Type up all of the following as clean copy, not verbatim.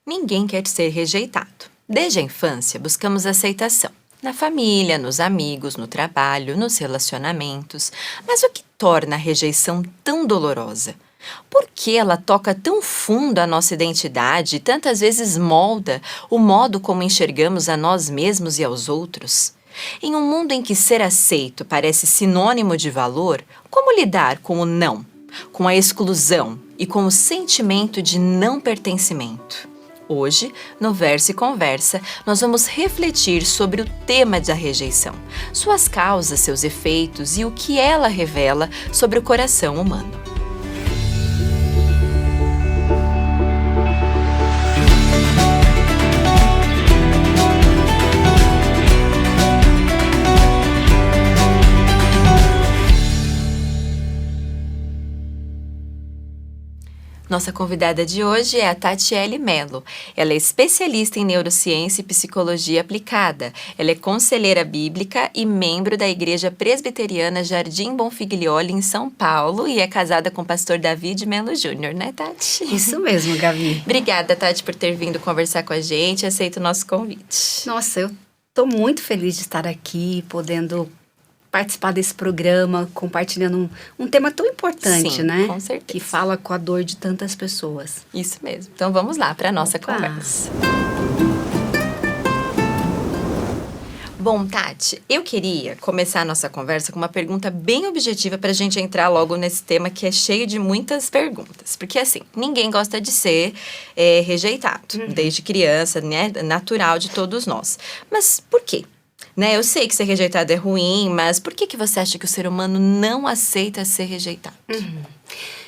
Ninguém quer ser rejeitado. Desde a infância, buscamos aceitação. Na família, nos amigos, no trabalho, nos relacionamentos. Mas o que torna a rejeição tão dolorosa? Por que ela toca tão fundo a nossa identidade e tantas vezes molda o modo como enxergamos a nós mesmos e aos outros? Em um mundo em que ser aceito parece sinônimo de valor, como lidar com o não, com a exclusão e com o sentimento de não pertencimento? Hoje, no Verso e Conversa, nós vamos refletir sobre o tema da rejeição, suas causas, seus efeitos e o que ela revela sobre o coração humano. Nossa convidada de hoje é a Tatiele Mello. Ela é especialista em neurociência e psicologia aplicada. Ela é conselheira bíblica e membro da Igreja Presbiteriana Jardim Bonfiglioli, em São Paulo, e é casada com o pastor David Mello Júnior, né, Tati? Isso mesmo, Gabi. Obrigada, Tati, por ter vindo conversar com a gente. Aceito o nosso convite. Nossa, eu estou muito feliz de estar aqui, podendo participar desse programa, compartilhando um tema tão importante, Sim, né? Com certeza. Que fala com a dor de tantas pessoas. Isso mesmo. Então vamos lá para a nossa conversa. Bom, Tati, eu queria começar a nossa conversa com uma pergunta bem objetiva para a gente entrar logo nesse tema que é cheio de muitas perguntas. Porque, assim, ninguém gosta de ser rejeitado, desde criança, né? Natural de todos nós. Mas por quê? Né? Eu sei que ser rejeitado é ruim, mas por que você acha que o ser humano não aceita ser rejeitado?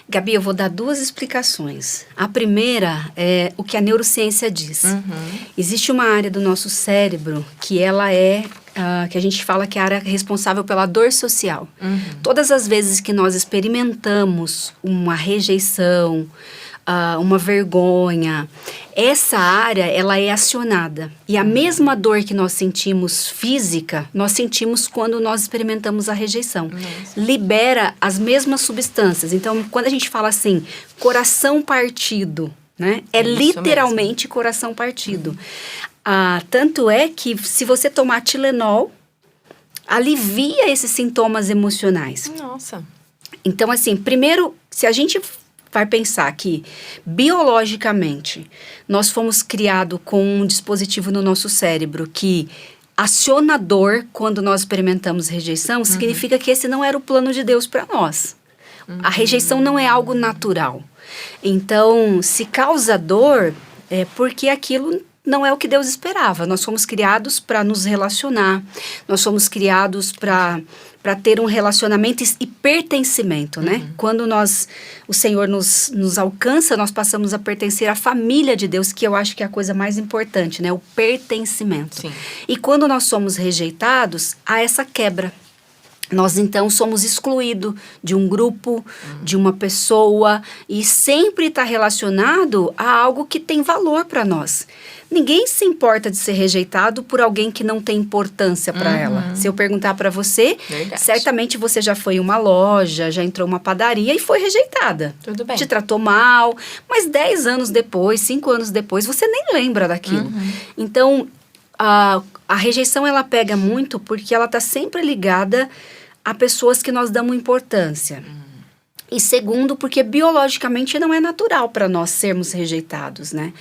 Gabi, eu vou dar duas explicações. A primeira é o que a neurociência diz. Existe uma área do nosso cérebro que ela que a gente fala que é a área responsável pela dor social. Todas as vezes que nós experimentamos uma rejeição, uma vergonha, essa área ela é acionada. E a mesma dor que nós sentimos física, nós sentimos quando nós experimentamos a rejeição. Libera as mesmas substâncias. Então, quando a gente fala assim, coração partido, né? É literalmente mesmo. Coração partido. Tanto é que se você tomar Tilenol, alivia esses sintomas emocionais. Nossa. Então, assim, primeiro, se a gente vai pensar que, biologicamente, nós fomos criados com um dispositivo no nosso cérebro que aciona dor quando nós experimentamos rejeição, significa que esse não era o plano de Deus para nós. A rejeição não é algo natural. Então, se causa dor, é porque aquilo não é o que Deus esperava. Nós fomos criados para nos relacionar, nós fomos criados para ter um relacionamento e pertencimento, né? Quando o Senhor nos alcança, nós passamos a pertencer à família de Deus, que eu acho que é a coisa mais importante, né? O pertencimento. Sim. E quando nós somos rejeitados, há essa quebra. Nós, então, somos excluídos de um grupo, de uma pessoa, e sempre está relacionado a algo que tem valor para nós. Ninguém se importa de ser rejeitado por alguém que não tem importância para ela. Se eu perguntar para você, certamente você já foi em uma loja, já entrou em uma padaria e foi rejeitada. Tudo bem. Te tratou mal, mas 10 anos depois, 5 anos depois, você nem lembra daquilo. Então, a rejeição ela pega muito porque ela está sempre ligada a pessoas que nós damos importância. E segundo, porque biologicamente não é natural para nós sermos rejeitados, né?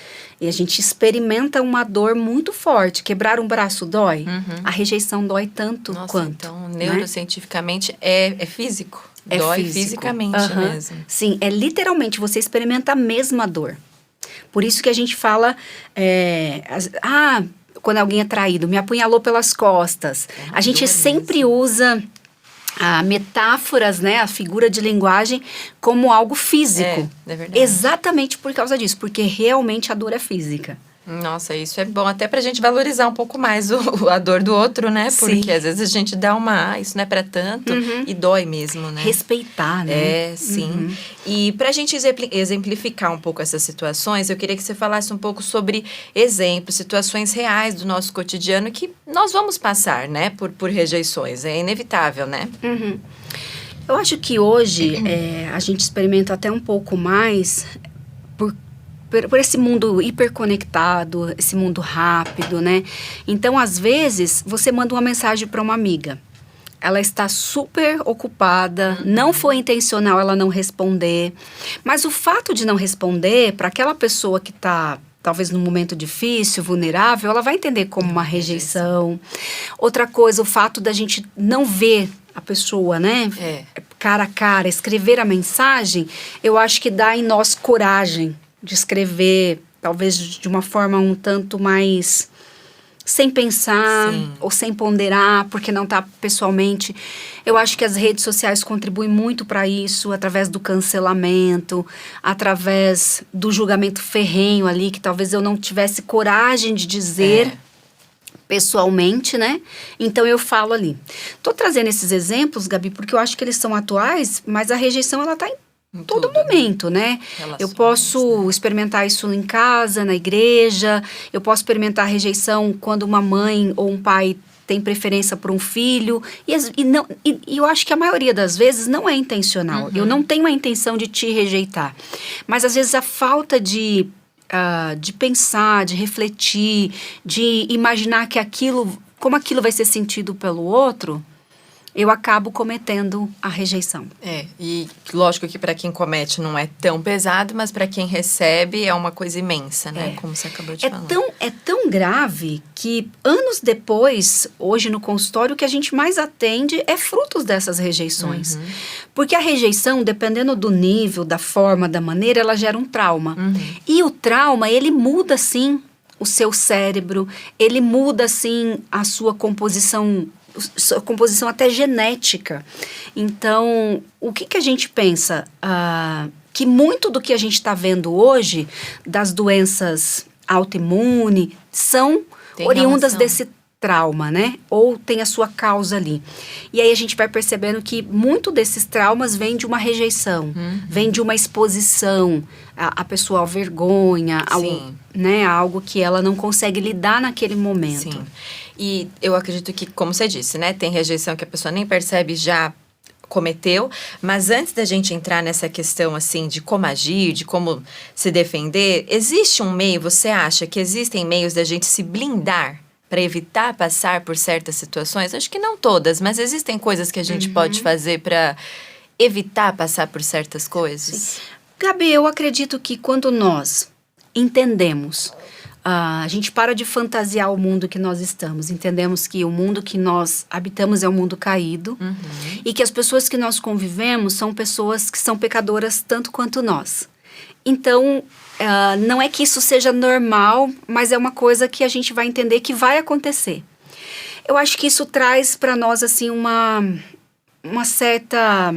E a gente experimenta uma dor muito forte. Quebrar um braço dói? A rejeição dói tanto quanto. Então, neurocientificamente, né? É físico. Dói físico. Fisicamente mesmo. Sim, é literalmente, você experimenta a mesma dor. Por isso que a gente fala... quando alguém é traído, me apunhalou pelas costas. A gente sempre usa metáforas, né, a figura de linguagem como algo físico. É verdade. Exatamente por causa disso, porque realmente a dor é física. Nossa, isso é bom até pra gente valorizar um pouco mais a dor do outro, né? Porque às vezes a gente dá isso não é pra tanto e dói mesmo, né? Respeitar, né? Sim. E pra gente exemplificar um pouco essas situações, eu queria que você falasse um pouco sobre exemplos, situações reais do nosso cotidiano que nós vamos passar, né? Por rejeições, é inevitável, né? Eu acho que hoje a gente experimenta até um pouco mais por esse mundo hiperconectado, esse mundo rápido, né? Então, às vezes, você manda uma mensagem para uma amiga. Ela está super ocupada, não foi intencional ela não responder. Mas o fato de não responder, para aquela pessoa que está talvez num momento difícil, vulnerável, ela vai entender como uma rejeição. Outra coisa, o fato da gente não ver a pessoa, né? Cara a cara, escrever a mensagem, eu acho que dá em nós coragem de escrever, talvez de uma forma um tanto mais sem pensar, Sim. ou sem ponderar, porque não está pessoalmente. Eu acho que as redes sociais contribuem muito para isso, através do cancelamento, através do julgamento ferrenho ali, que talvez eu não tivesse coragem de dizer pessoalmente, né? Então eu falo ali. Tô trazendo esses exemplos, Gabi, porque eu acho que eles são atuais, mas a rejeição ela tá em todo tudo, momento, né? Relações, Eu posso experimentar isso em casa, na igreja, eu posso experimentar rejeição quando uma mãe ou um pai tem preferência por um filho, e eu acho que a maioria das vezes não é intencional. Eu não tenho a intenção de te rejeitar, mas às vezes a falta de pensar, de refletir, de imaginar que como aquilo vai ser sentido pelo outro, eu acabo cometendo a rejeição. E lógico que para quem comete não é tão pesado, mas para quem recebe é uma coisa imensa, né? Como você acabou de falar. É tão grave que anos depois, hoje no consultório, o que a gente mais atende é frutos dessas rejeições. Porque a rejeição, dependendo do nível, da forma, da maneira, ela gera um trauma. E o trauma, ele muda, sim, o seu cérebro, ele muda, sim, a sua composição até genética. Então, o que a gente pensa? Que muito do que a gente está vendo hoje, das doenças autoimunes, são oriundas desse trauma, né? Ou tem a sua causa ali. E aí a gente vai percebendo que muito desses traumas vem de uma rejeição, vem de uma exposição à pessoa, à vergonha, algo que ela não consegue lidar naquele momento. Sim. E eu acredito que, como você disse, né? Tem rejeição que a pessoa nem percebe, já cometeu. Mas antes da gente entrar nessa questão, assim, de como agir, de como se defender, existe um meio, você acha que existem meios da gente se blindar para evitar passar por certas situações? Acho que não todas, mas existem coisas que a gente pode fazer para evitar passar por certas coisas? Sim. Gabi, eu acredito que quando nós entendemos, a gente para de fantasiar o mundo que nós estamos. Entendemos que o mundo que nós habitamos é um mundo caído e que as pessoas que nós convivemos são pessoas que são pecadoras tanto quanto nós. Então, não é que isso seja normal, mas é uma coisa que a gente vai entender que vai acontecer. Eu acho que isso traz para nós assim uma certa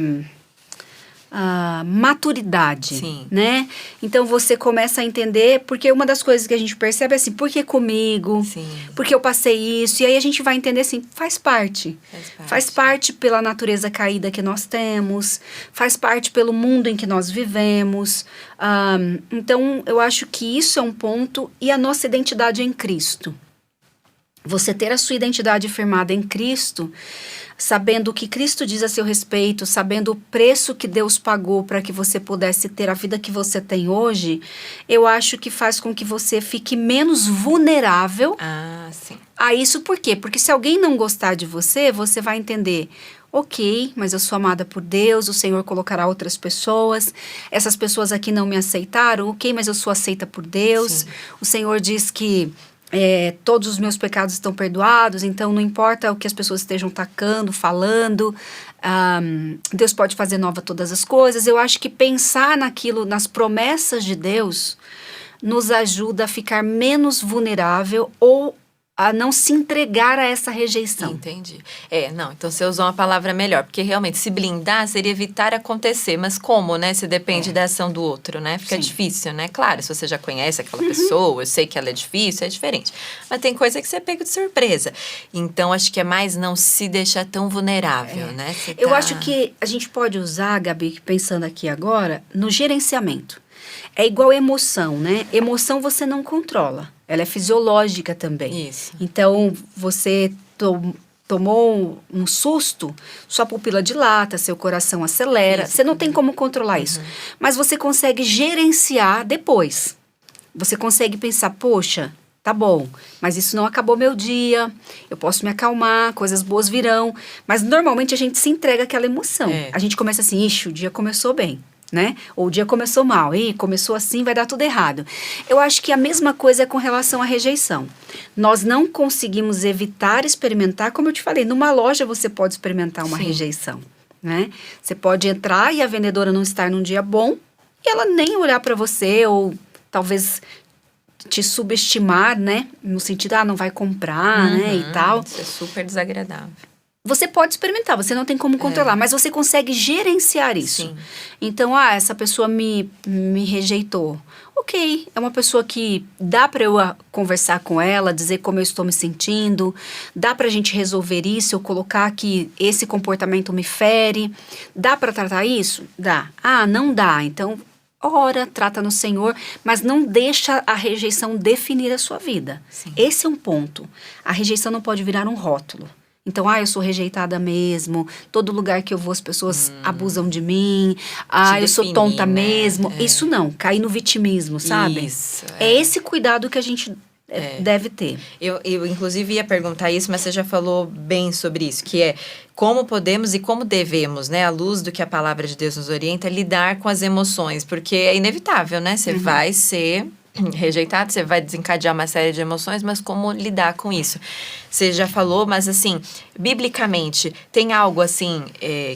maturidade, né? Então você começa a entender, porque uma das coisas que a gente percebe é assim, por que comigo? Por que eu passei isso? E aí a gente vai entender assim, faz parte. Faz parte pela natureza caída que nós temos, faz parte pelo mundo em que nós vivemos. Então eu acho que isso é um ponto, e a nossa identidade é em Cristo. Você ter a sua identidade firmada em Cristo, sabendo o que Cristo diz a seu respeito, sabendo o preço que Deus pagou para que você pudesse ter a vida que você tem hoje, eu acho que faz com que você fique menos vulnerável a isso. Por quê? Porque se alguém não gostar de você, você vai entender, ok, mas eu sou amada por Deus, o Senhor colocará outras pessoas, essas pessoas aqui não me aceitaram, ok, mas eu sou aceita por Deus, o Senhor diz que todos os meus pecados estão perdoados, então não importa o que as pessoas estejam tacando, falando, Deus pode fazer nova todas as coisas. Eu acho que pensar naquilo, nas promessas de Deus, nos ajuda a ficar menos vulnerável ou a não se entregar a essa rejeição. Entendi. Então você usou uma palavra melhor, porque realmente se blindar seria evitar acontecer, mas como, né? Se depende da ação do outro, né? Fica difícil, né? Claro, se você já conhece aquela pessoa, eu sei que ela é difícil, é diferente. Mas tem coisa que você pega de surpresa. Então, acho que é mais não se deixar tão vulnerável, né? Eu acho que a gente pode usar, Gabi, pensando aqui agora, no gerenciamento. É igual emoção, né? Emoção você não controla. Ela é fisiológica também. Isso. Então, você tomou um susto, sua pupila dilata, seu coração acelera. Você não tem como controlar isso. Mas você consegue gerenciar depois. você consegue pensar, poxa, tá bom, mas isso não acabou meu dia, eu posso me acalmar, coisas boas virão. Mas normalmente a gente se entrega àquela emoção. A gente começa assim, ixi, o dia começou bem, né? Ou o dia começou mal, começou assim, vai dar tudo errado. Eu acho que a mesma coisa é com relação à rejeição. Nós não conseguimos evitar experimentar, como eu te falei, numa loja você pode experimentar uma rejeição, né? Você pode entrar e a vendedora não estar num dia bom e ela nem olhar para você ou talvez te subestimar, né? No sentido, não vai comprar, né? E tal. Isso é super desagradável. Você pode experimentar, você não tem como controlar, mas você consegue gerenciar isso. Sim. Então, essa pessoa me rejeitou. Ok, é uma pessoa que dá para eu conversar com ela, dizer como eu estou me sentindo, dá para a gente resolver isso, eu colocar que esse comportamento me fere, dá para tratar isso? Dá. Não dá, então ora, trata no Senhor, mas não deixa a rejeição definir a sua vida. Sim. Esse é um ponto. A rejeição não pode virar um rótulo. Então, eu sou rejeitada mesmo, todo lugar que eu vou as pessoas abusam de mim, eu sou tonta mesmo. Isso não, cair no vitimismo, sabe? Isso. É esse cuidado que a gente deve ter. Eu, inclusive, ia perguntar isso, mas você já falou bem sobre isso, que é como podemos e como devemos, né, à luz do que a palavra de Deus nos orienta, lidar com as emoções, porque é inevitável, né? Você vai ser rejeitado, você vai desencadear uma série de emoções, mas como lidar com isso? Você já falou, mas assim, biblicamente, tem algo assim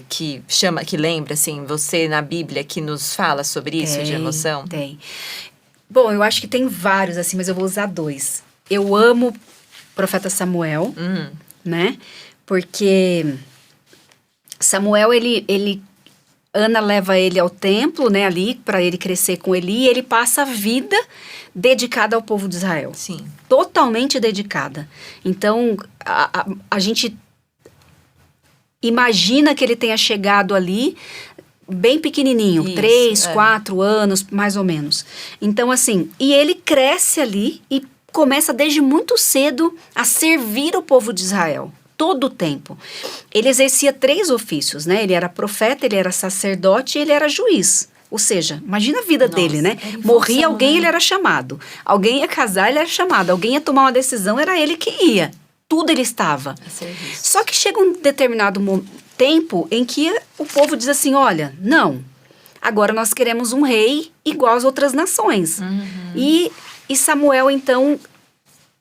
que lembra, assim, você na Bíblia que nos fala sobre isso, de emoção? Tem. Bom, eu acho que tem vários, assim, mas eu vou usar 2. Eu amo o profeta Samuel, né? Porque Samuel, Ana leva ele ao templo, né, ali, para ele crescer com Eli, e ele passa a vida dedicada ao povo de Israel. Sim. Totalmente dedicada. Então, a gente imagina que ele tenha chegado ali bem pequenininho, Isso, 3, 4 anos, mais ou menos. Então, assim, e ele cresce ali e começa desde muito cedo a servir o povo de Israel. Todo o tempo. Ele exercia 3 ofícios, né? Ele era profeta, ele era sacerdote e ele era juiz. Ou seja, imagina a vida dele, né? Morria alguém, ele era chamado. Alguém ia casar, ele era chamado. Alguém ia tomar uma decisão, era ele que ia. Tudo ele estava. Só que chega um determinado tempo em que o povo diz assim, olha, não, agora nós queremos um rei igual às outras nações. E Samuel, então,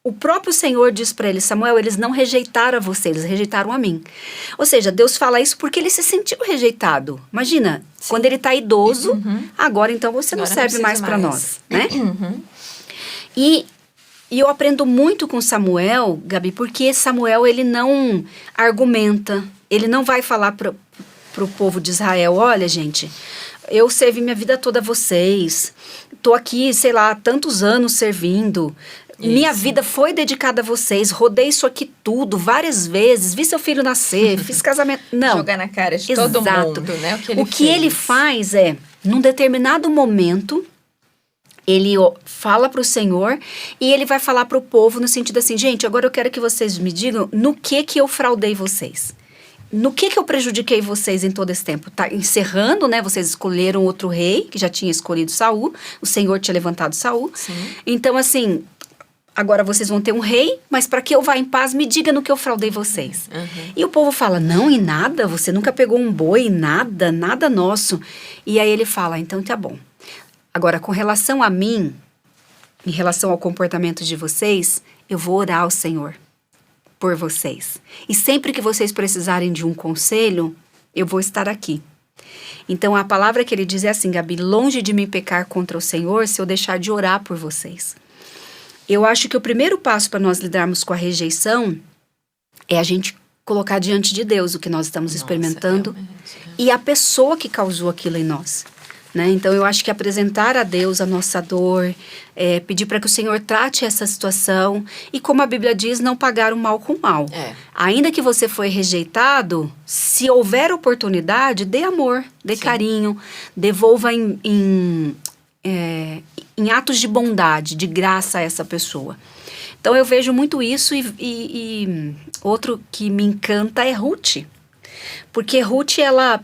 o próprio Senhor diz para ele, Samuel, eles não rejeitaram a você, eles rejeitaram a mim. Ou seja, Deus fala isso porque ele se sentiu rejeitado. Imagina, quando ele está idoso, agora então você não serve mais para nós, né? E eu aprendo muito com Samuel, Gabi, porque Samuel, ele não argumenta, ele não vai falar pro povo de Israel, olha, gente, eu servi minha vida toda a vocês, tô aqui, sei lá, tantos anos servindo, minha vida foi dedicada a vocês, rodei isso aqui tudo, várias vezes, vi seu filho nascer, fiz casamento, não. Jogar na cara de todo mundo, né? O que ele faz é, num determinado momento, ele fala para o Senhor e ele vai falar para o povo no sentido assim, gente, agora eu quero que vocês me digam no que eu fraudei vocês. No que eu prejudiquei vocês em todo esse tempo? Tá encerrando, né? Vocês escolheram outro rei, que já tinha escolhido Saul. O Senhor tinha levantado Saul. Sim. Então, assim, agora vocês vão ter um rei, mas para que eu vá em paz, me diga no que eu fraudei vocês. E o povo fala, não, e nada, você nunca pegou um boi, nada, nada nosso. E aí ele fala, então tá bom. Agora, com relação a mim, em relação ao comportamento de vocês, eu vou orar ao Senhor por vocês. E sempre que vocês precisarem de um conselho, eu vou estar aqui. Então, a palavra que ele diz é assim, Gabi, longe de mim pecar contra o Senhor, se eu deixar de orar por vocês. Eu acho que o primeiro passo para nós lidarmos com a rejeição é a gente colocar diante de Deus o que nós estamos experimentando e a pessoa que causou aquilo em nós. Né? Então, eu acho que apresentar a Deus a nossa dor, pedir para que o Senhor trate essa situação e, como a Bíblia diz, não pagar o mal com o mal. Ainda que você foi rejeitado, se houver oportunidade, dê amor, dê carinho, devolva em atos de bondade, de graça a essa pessoa. Então, eu vejo muito isso e outro que me encanta é Ruth. Porque Ruth, ela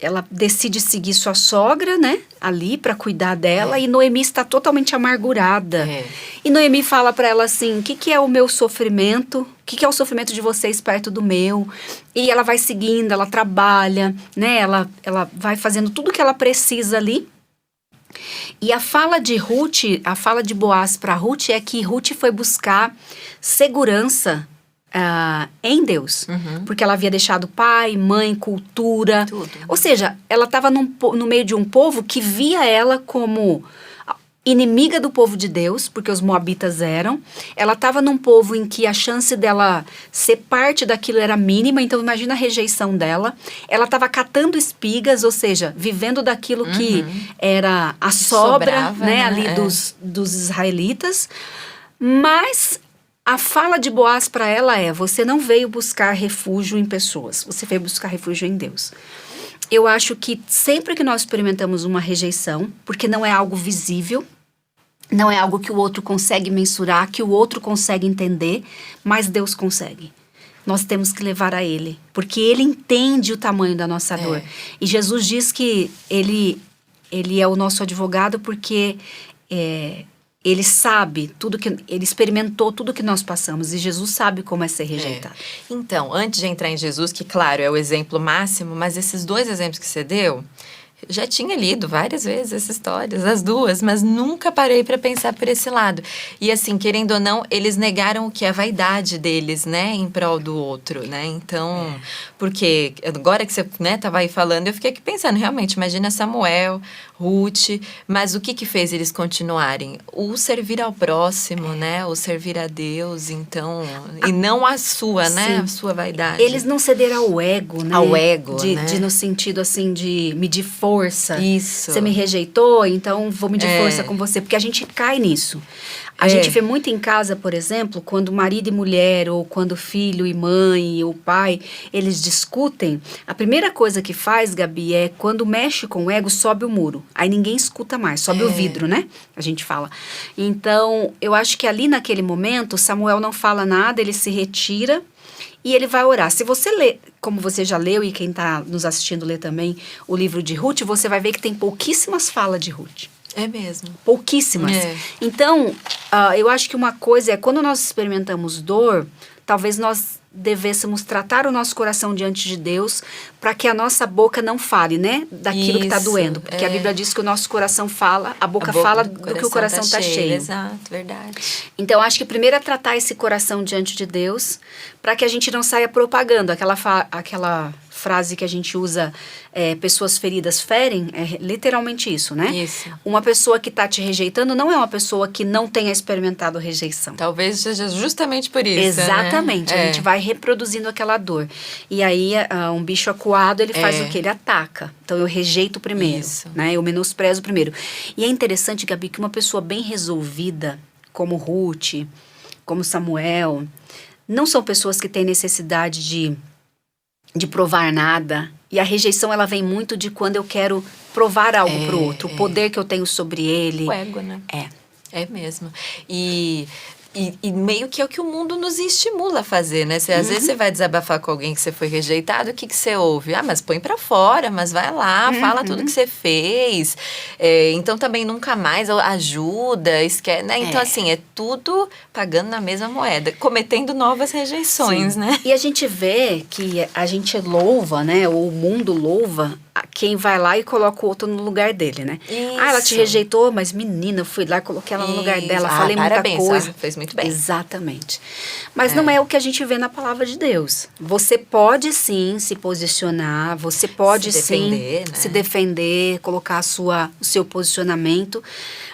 ela decide seguir sua sogra, né? Ali para cuidar dela. E Noemi está totalmente amargurada. E Noemi fala para ela assim, o que é o meu sofrimento? O que é o sofrimento de vocês perto do meu? E ela vai seguindo, ela trabalha, né? Ela vai fazendo tudo que ela precisa ali. E a fala de Ruth, a fala de Boaz para Ruth é que Ruth foi buscar segurança em Deus. Porque ela havia deixado pai, mãe, cultura. Tudo. Ou seja, ela estava no meio de um povo que via ela como inimiga do povo de Deus, porque os moabitas eram. Ela estava num povo em que a chance dela ser parte daquilo era mínima, então imagina a rejeição dela. Ela estava catando espigas, ou seja, vivendo daquilo que era a sobra, sobrava, né, ali dos israelitas. Mas a fala de Boaz para ela é: você não veio buscar refúgio em pessoas, você veio buscar refúgio em Deus. Eu acho que sempre que nós experimentamos uma rejeição, porque não é algo visível, não é algo que o outro consegue mensurar, que o outro consegue entender, mas Deus consegue. Nós temos que levar a Ele, porque Ele entende o tamanho da nossa dor. E Jesus diz que Ele é o nosso advogado porque Ele sabe tudo que... Ele experimentou tudo que nós passamos. E Jesus sabe como é ser rejeitado. Então, antes de entrar em Jesus, que claro, é o exemplo máximo, mas esses 2 exemplos que você deu, eu já tinha lido várias vezes essas histórias, as 2, mas nunca parei para pensar por esse lado. E assim, querendo ou não, eles negaram o que é a vaidade deles, né, em prol do outro, né? Então, porque agora que você, né, tava aí falando, eu fiquei aqui pensando, realmente, imagina Samuel, Ruth, mas o que fez eles continuarem? O servir ao próximo, né? O servir a Deus, então, e não a sua, né? A sua vaidade. Eles não cederam ao ego, né? Ao ego, né? No sentido, assim, de medir força. Isso. Você me rejeitou, então vou medir força com você. Porque a gente cai nisso. A gente vê muito em casa, por exemplo, quando marido e mulher, ou quando filho e mãe, ou pai, eles discutem, a primeira coisa que faz, Gabi, é quando mexe com o ego, sobe o muro. Aí ninguém escuta mais, sobe o vidro, né? A gente fala. Então, eu acho que ali naquele momento, Samuel não fala nada, ele se retira e ele vai orar. Se você lê, como você já leu e quem está nos assistindo lê também o livro de Ruth, você vai ver que tem pouquíssimas falas de Ruth. É mesmo. Pouquíssimas. Então, eu acho que uma coisa é, quando nós experimentamos dor, talvez nós devêssemos tratar o nosso coração diante de Deus para que a nossa boca não fale, né? Daquilo que está doendo. Porque a Bíblia diz que o nosso coração fala, a boca fala do que o coração está cheio. Exato, verdade. Então, acho que primeiro é tratar esse coração diante de Deus para que a gente não saia propagando aquela frase que a gente usa, pessoas feridas ferem, é literalmente isso, né? Isso. Uma pessoa que está te rejeitando não é uma pessoa que não tenha experimentado rejeição. Talvez seja justamente por isso, exatamente, né? A gente vai reproduzindo aquela dor. E aí, um bicho acuado, ele faz o quê? Ele ataca. Então, eu rejeito primeiro, isso, né? Eu menosprezo primeiro. E é interessante, Gabi, que uma pessoa bem resolvida, como Ruth, como Samuel, não são pessoas que têm necessidade de provar nada. E a rejeição, ela vem muito de quando eu quero provar algo pro outro. O poder que eu tenho sobre ele. O ego, né? É mesmo. E meio que é o que o mundo nos estimula a fazer, né? Às vezes você vai desabafar com alguém que você foi rejeitado, o que você ouve? Ah, mas põe pra fora, mas vai lá, fala tudo que você fez. Então também nunca mais ajuda, esquece, né? Então assim, é tudo pagando na mesma moeda, cometendo novas rejeições, né? E a gente vê que a gente louva, né? Ou o mundo louva quem vai lá e coloca o outro no lugar dele, né? Isso. Ah, ela te rejeitou, mas menina, eu fui lá e coloquei ela no lugar dela, falei parabéns, muita coisa. Fez muito bem. Exatamente. Mas não é o que a gente vê na palavra de Deus. Você pode sim se posicionar, você pode se defender, colocar o seu posicionamento,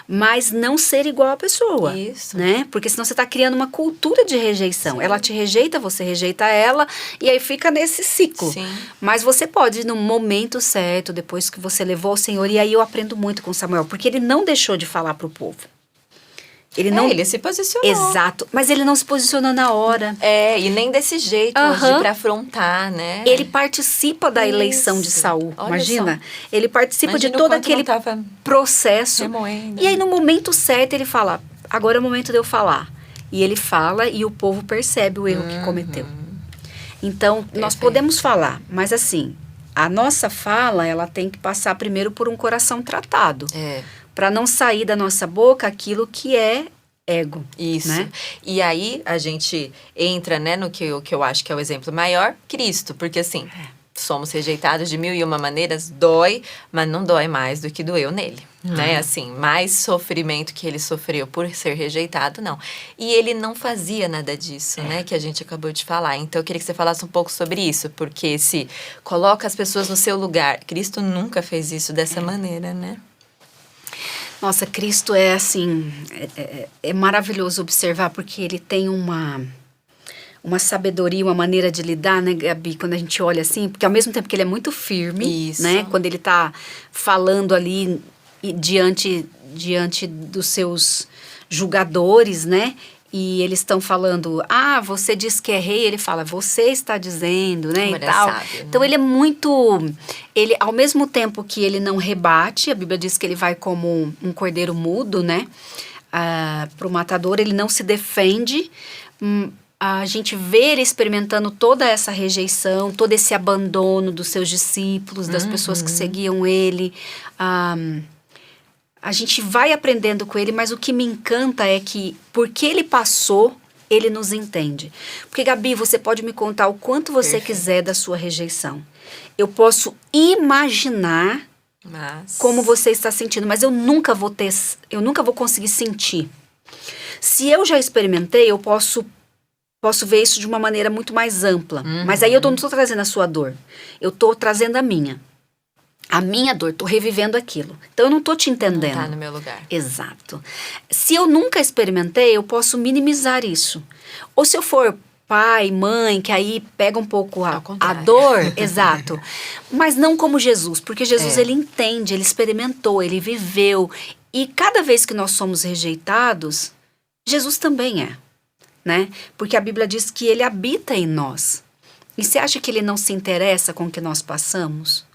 mas não ser igual à pessoa. Isso. Né? Porque senão você está criando uma cultura de rejeição. Sim. Ela te rejeita, você rejeita ela, e aí fica nesse ciclo. Sim. Mas você pode, no momento certo, depois que você levou ao Senhor, e aí eu aprendo muito com Samuel, porque ele não deixou de falar para o povo. Ele se posicionou. Exato, mas ele não se posicionou na hora. E nem desse jeito, de pra afrontar, né? Ele participa da eleição de Saul, imagina? Só. Ele participa de todo aquele processo. Remoendo. E aí, no momento certo, ele fala, agora é o momento de eu falar. E ele fala e o povo percebe o erro que cometeu. Então, nós podemos falar, mas assim, a nossa fala, ela tem que passar primeiro por um coração tratado. Para não sair da nossa boca aquilo que é ego. Isso. Né? E aí a gente entra, né, no que eu acho que é o exemplo maior, Cristo. Porque assim, somos rejeitados de 1001 maneiras, dói, mas não dói mais do que doeu nele. Né? Assim, mais sofrimento que ele sofreu por ser rejeitado, não. E ele não fazia nada disso, né, que a gente acabou de falar. Então eu queria que você falasse um pouco sobre isso, porque se coloca as pessoas no seu lugar, Cristo nunca fez isso dessa maneira, né? Nossa, Cristo é assim, é maravilhoso observar, porque ele tem uma sabedoria, uma maneira de lidar, né, Gabi, quando a gente olha assim, porque ao mesmo tempo que ele é muito firme, né, quando ele tá falando ali diante dos seus julgadores, né, e eles estão falando, você diz que é rei, ele fala, você está dizendo, né, e tal. Sábio, né? Então ele é muito, ele ao mesmo tempo que ele não rebate, a Bíblia diz que ele vai como um cordeiro mudo, né, para o matador, ele não se defende. A gente vê ele experimentando toda essa rejeição, todo esse abandono dos seus discípulos, das pessoas que seguiam ele. A gente vai aprendendo com ele, mas o que me encanta é que, porque ele passou, ele nos entende. Porque, Gabi, você pode me contar o quanto você quiser da sua rejeição. Eu posso imaginar como você está sentindo, mas eu nunca vou conseguir sentir. Se eu já experimentei, eu posso ver isso de uma maneira muito mais ampla. Mas aí eu não estou trazendo a sua dor. Eu estou trazendo a minha. A minha dor, estou revivendo aquilo. Então, eu não estou te entendendo. Não tá no meu lugar. Exato. Se eu nunca experimentei, eu posso minimizar isso. Ou se eu for pai, mãe, que aí pega um pouco a dor, exato. Mas não como Jesus, porque Jesus, ele entende, ele experimentou, ele viveu. E cada vez que nós somos rejeitados, Jesus também é. Né? Porque a Bíblia diz que ele habita em nós. E você acha que ele não se interessa com o que nós passamos?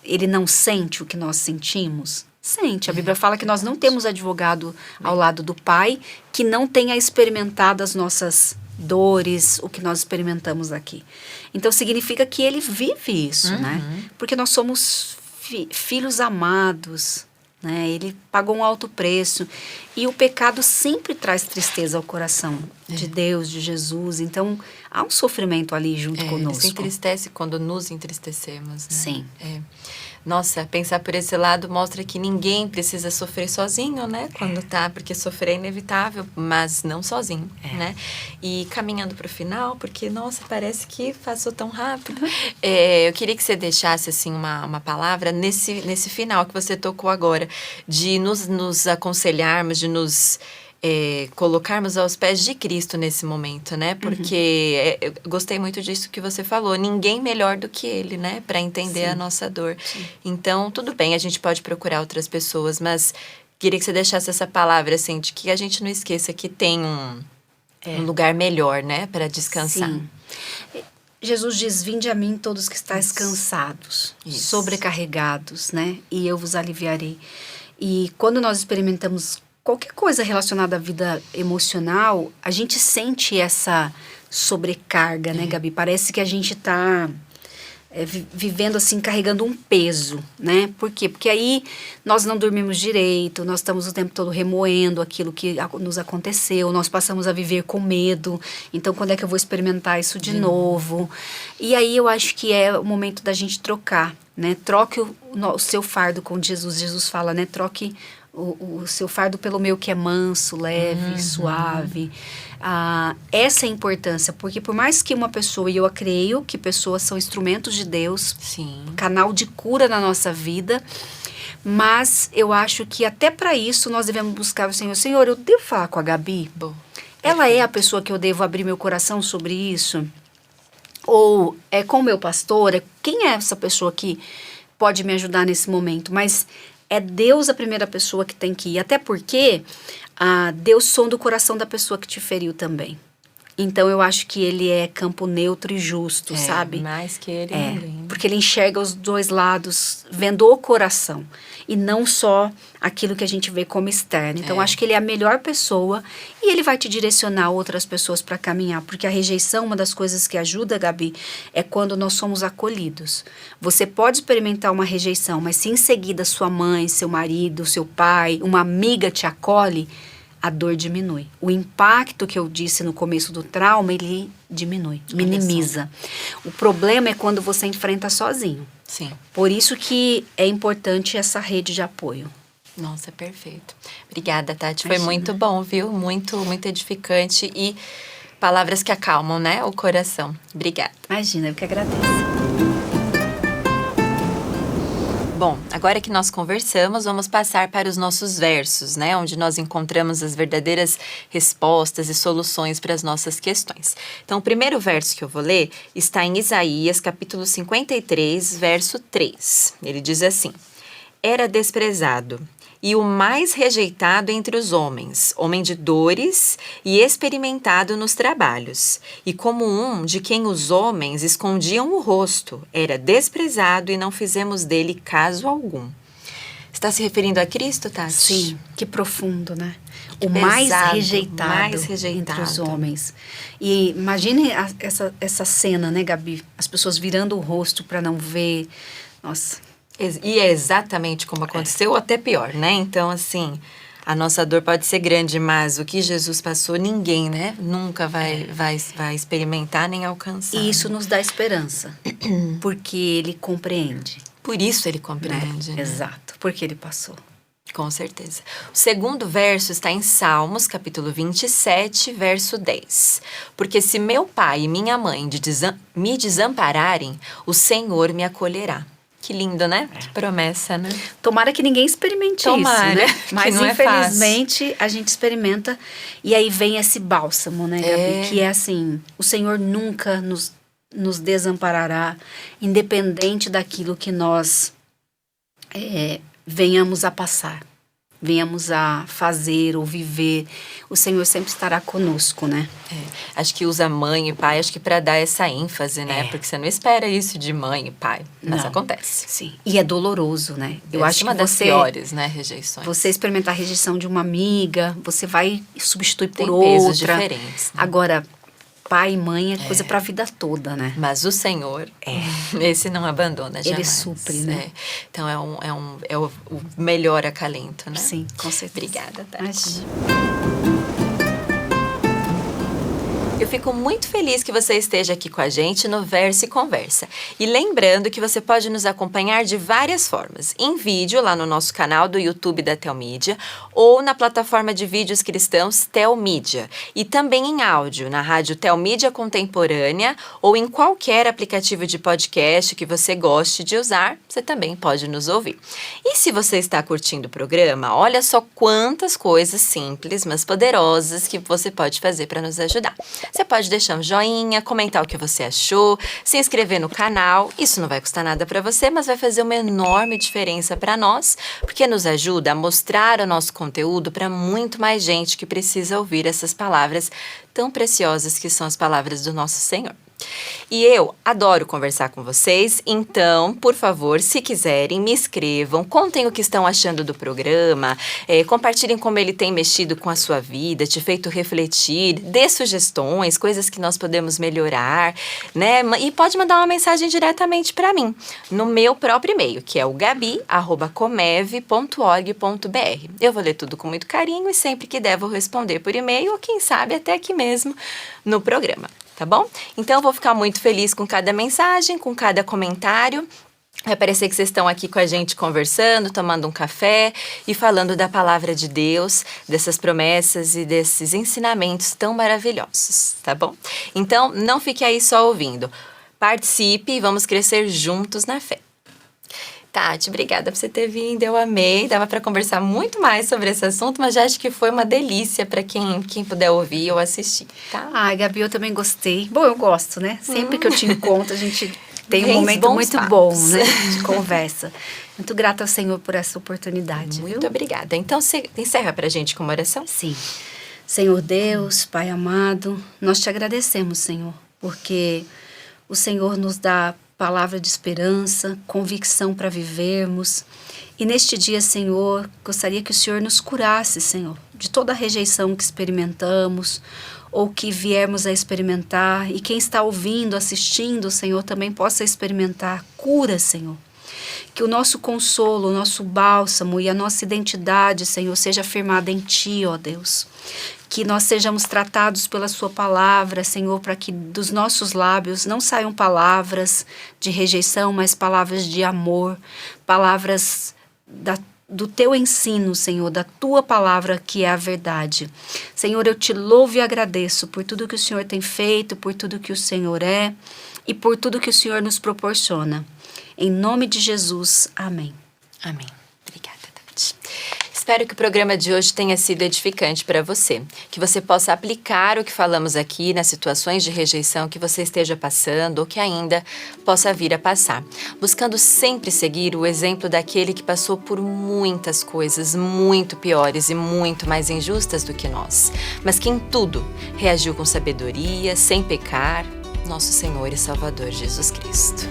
Ele não sente o que nós sentimos? Sente. A Bíblia fala que nós não temos advogado ao lado do Pai que não tenha experimentado as nossas dores, o que nós experimentamos aqui. Então significa que ele vive isso, né? Porque nós somos filhos amados, né? Ele pagou um alto preço. E o pecado sempre traz tristeza ao coração de Deus, de Jesus. Então, há um sofrimento ali junto conosco. Ele se entristece quando nos entristecemos, né? Sim. Nossa, pensar por esse lado mostra que ninguém precisa sofrer sozinho, né? Quando porque sofrer é inevitável, mas não sozinho, né? E caminhando para o final, porque, nossa, parece que passou tão rápido. Eu queria que você deixasse, assim, uma palavra nesse final que você tocou agora, de nos aconselharmos, de nos colocarmos aos pés de Cristo nesse momento, né? Porque eu gostei muito disso que você falou. Ninguém melhor do que Ele, né? Para entender a nossa dor. Sim. Então, tudo bem, a gente pode procurar outras pessoas, mas queria que você deixasse essa palavra, assim, de que a gente não esqueça que tem um lugar melhor, né? Para descansar. Sim. Jesus diz, vinde a mim todos que estáis cansados, sobrecarregados, né? E eu vos aliviarei. E quando nós experimentamos qualquer coisa relacionada à vida emocional, a gente sente essa sobrecarga, né, Gabi? Parece que a gente está vivendo assim, carregando um peso, né? Por quê? Porque aí nós não dormimos direito, nós estamos o tempo todo remoendo aquilo que nos aconteceu, nós passamos a viver com medo. Então, quando é que eu vou experimentar isso de novo? E aí eu acho que é o momento da gente trocar, né? Troque o seu fardo com Jesus. Jesus fala, né? Troque o seu fardo pelo meu, que é manso, leve, suave. Essa é a importância, porque por mais que uma pessoa, e eu creio que pessoas são instrumentos de Deus, canal de cura na nossa vida, mas eu acho que até para isso nós devemos buscar o Senhor. Senhor, eu devo falar com a Gabi? Ela é a pessoa que eu devo abrir meu coração sobre isso? Ou é com o meu pastor? Quem é essa pessoa que pode me ajudar nesse momento? Mas é Deus a primeira pessoa que tem que ir. Até porque Deus sonda o coração da pessoa que te feriu também. Então, eu acho que ele é campo neutro e justo, sabe? Mais que ele ninguém. Porque ele enxerga os dois lados, vendo o coração. E não só aquilo que a gente vê como externo. Então, acho que ele é a melhor pessoa e ele vai te direcionar outras pessoas para caminhar. Porque a rejeição, uma das coisas que ajuda, Gabi, é quando nós somos acolhidos. Você pode experimentar uma rejeição, mas se em seguida sua mãe, seu marido, seu pai, uma amiga te acolhe, a dor diminui. O impacto que eu disse no começo do trauma, ele diminui, minimiza. O problema é quando você enfrenta sozinho. Sim. Por isso que é importante essa rede de apoio. Nossa, perfeito. Obrigada, Tati. Imagina. Foi muito bom, viu? Muito, muito edificante e palavras que acalmam, né? O coração. Obrigada. Imagina, eu que agradeço. Bom, agora que nós conversamos, vamos passar para os nossos versos, né? Onde nós encontramos as verdadeiras respostas e soluções para as nossas questões. Então, o primeiro verso que eu vou ler está em Isaías, capítulo 53, verso 3. Ele diz assim: Era desprezado e o mais rejeitado entre os homens, homem de dores e experimentado nos trabalhos, e como um de quem os homens escondiam o rosto, era desprezado e não fizemos dele caso algum. Está se referindo a Cristo, Tati? Sim, que profundo, né? Que o pesado, mais rejeitado rejeitado entre os homens. E imagine essa cena, né, Gabi? As pessoas virando o rosto para não ver. Nossa. E é exatamente como aconteceu, ou até pior, né? Então, assim, a nossa dor pode ser grande, mas o que Jesus passou, ninguém, né? Nunca vai experimentar nem alcançar. E isso nos dá esperança, porque ele compreende. Por isso ele compreende, né? Exato, porque ele passou. Com certeza. O segundo verso está em Salmos, capítulo 27, verso 10. Porque se meu pai e minha mãe me desampararem, o Senhor me acolherá. Que lindo, né? Que promessa, né? Tomara que ninguém experimente Tomara, isso, né? Mas não infelizmente a gente experimenta e aí vem esse bálsamo, né, Gabi? Que é assim, o Senhor nunca nos desamparará, independente daquilo que nós venhamos a passar, venhamos a fazer ou viver. O Senhor sempre estará conosco, né? Acho que usa mãe e pai, acho que para dar essa ênfase, né? Porque você não espera isso de mãe e pai, mas Não. acontece. Sim, e é doloroso, né? Eu acho uma que das piores, né, rejeições. Você experimentar a rejeição de uma amiga, você vai substituir por Tem outra. pesos diferentes. Né? Agora, pai e mãe é coisa para a vida toda, né? Mas o Senhor, esse não abandona jamais. Ele supre, né? Então é o melhor acalento, né? Sim, com certeza. Obrigada, Tati. Imagina. Eu fico muito feliz que você esteja aqui com a gente no Verso e Conversa. E lembrando que você pode nos acompanhar de várias formas. Em vídeo, lá no nosso canal do YouTube da Telmídia, ou na plataforma de vídeos cristãos Telmídia. E também em áudio, na rádio Telmídia Contemporânea, ou em qualquer aplicativo de podcast que você goste de usar, você também pode nos ouvir. E se você está curtindo o programa, olha só quantas coisas simples, mas poderosas que você pode fazer para nos ajudar. Você pode deixar um joinha, comentar o que você achou, se inscrever no canal. Isso não vai custar nada para você, mas vai fazer uma enorme diferença para nós, porque nos ajuda a mostrar o nosso conteúdo para muito mais gente que precisa ouvir essas palavras tão preciosas que são as palavras do nosso Senhor. E eu adoro conversar com vocês, então, por favor, se quiserem, me escrevam, contem o que estão achando do programa, compartilhem como ele tem mexido com a sua vida, te feito refletir, dê sugestões, coisas que nós podemos melhorar, né? E pode mandar uma mensagem diretamente para mim, no meu próprio e-mail, que é o gabi@comev.org.br. Eu vou ler tudo com muito carinho e sempre que der vou responder por e-mail ou quem sabe até aqui mesmo no programa. Tá bom? Então, eu vou ficar muito feliz com cada mensagem, com cada comentário. Vai parecer que vocês estão aqui com a gente conversando, tomando um café e falando da palavra de Deus, dessas promessas e desses ensinamentos tão maravilhosos, tá bom? Então, não fique aí só ouvindo. Participe e vamos crescer juntos na fé. Tati, obrigada por você ter vindo, eu amei, dava para conversar muito mais sobre esse assunto, mas já acho que foi uma delícia para quem puder ouvir ou assistir, tá? Ai, Gabi, eu também gostei. Bom, eu gosto, né? Sempre que eu te encontro, a gente tem um momento muito papos. bom, né? De conversa. Muito grata ao Senhor por essa oportunidade, Muito viu? obrigada. Então, você encerra pra gente com uma oração? Sim. Senhor Deus, Pai amado, nós te agradecemos, Senhor, porque o Senhor nos dá palavra de esperança, convicção para vivermos. E neste dia, Senhor, gostaria que o Senhor nos curasse, Senhor, de toda a rejeição que experimentamos ou que viermos a experimentar. E quem está ouvindo, assistindo, Senhor, também possa experimentar cura, Senhor. Que o nosso consolo, o nosso bálsamo e a nossa identidade, Senhor, seja firmada em Ti, ó Deus. Que nós sejamos tratados pela Sua palavra, Senhor, para que dos nossos lábios não saiam palavras de rejeição, mas palavras de amor, palavras do Teu ensino, Senhor, da Tua palavra que é a verdade. Senhor, eu Te louvo e agradeço por tudo que o Senhor tem feito, por tudo que o Senhor é e por tudo que o Senhor nos proporciona. Em nome de Jesus, amém. Amém. Obrigada, Tati. Espero que o programa de hoje tenha sido edificante para você, que você possa aplicar o que falamos aqui nas situações de rejeição que você esteja passando ou que ainda possa vir a passar, buscando sempre seguir o exemplo daquele que passou por muitas coisas muito piores e muito mais injustas do que nós, mas que em tudo reagiu com sabedoria, sem pecar, nosso Senhor e Salvador Jesus Cristo.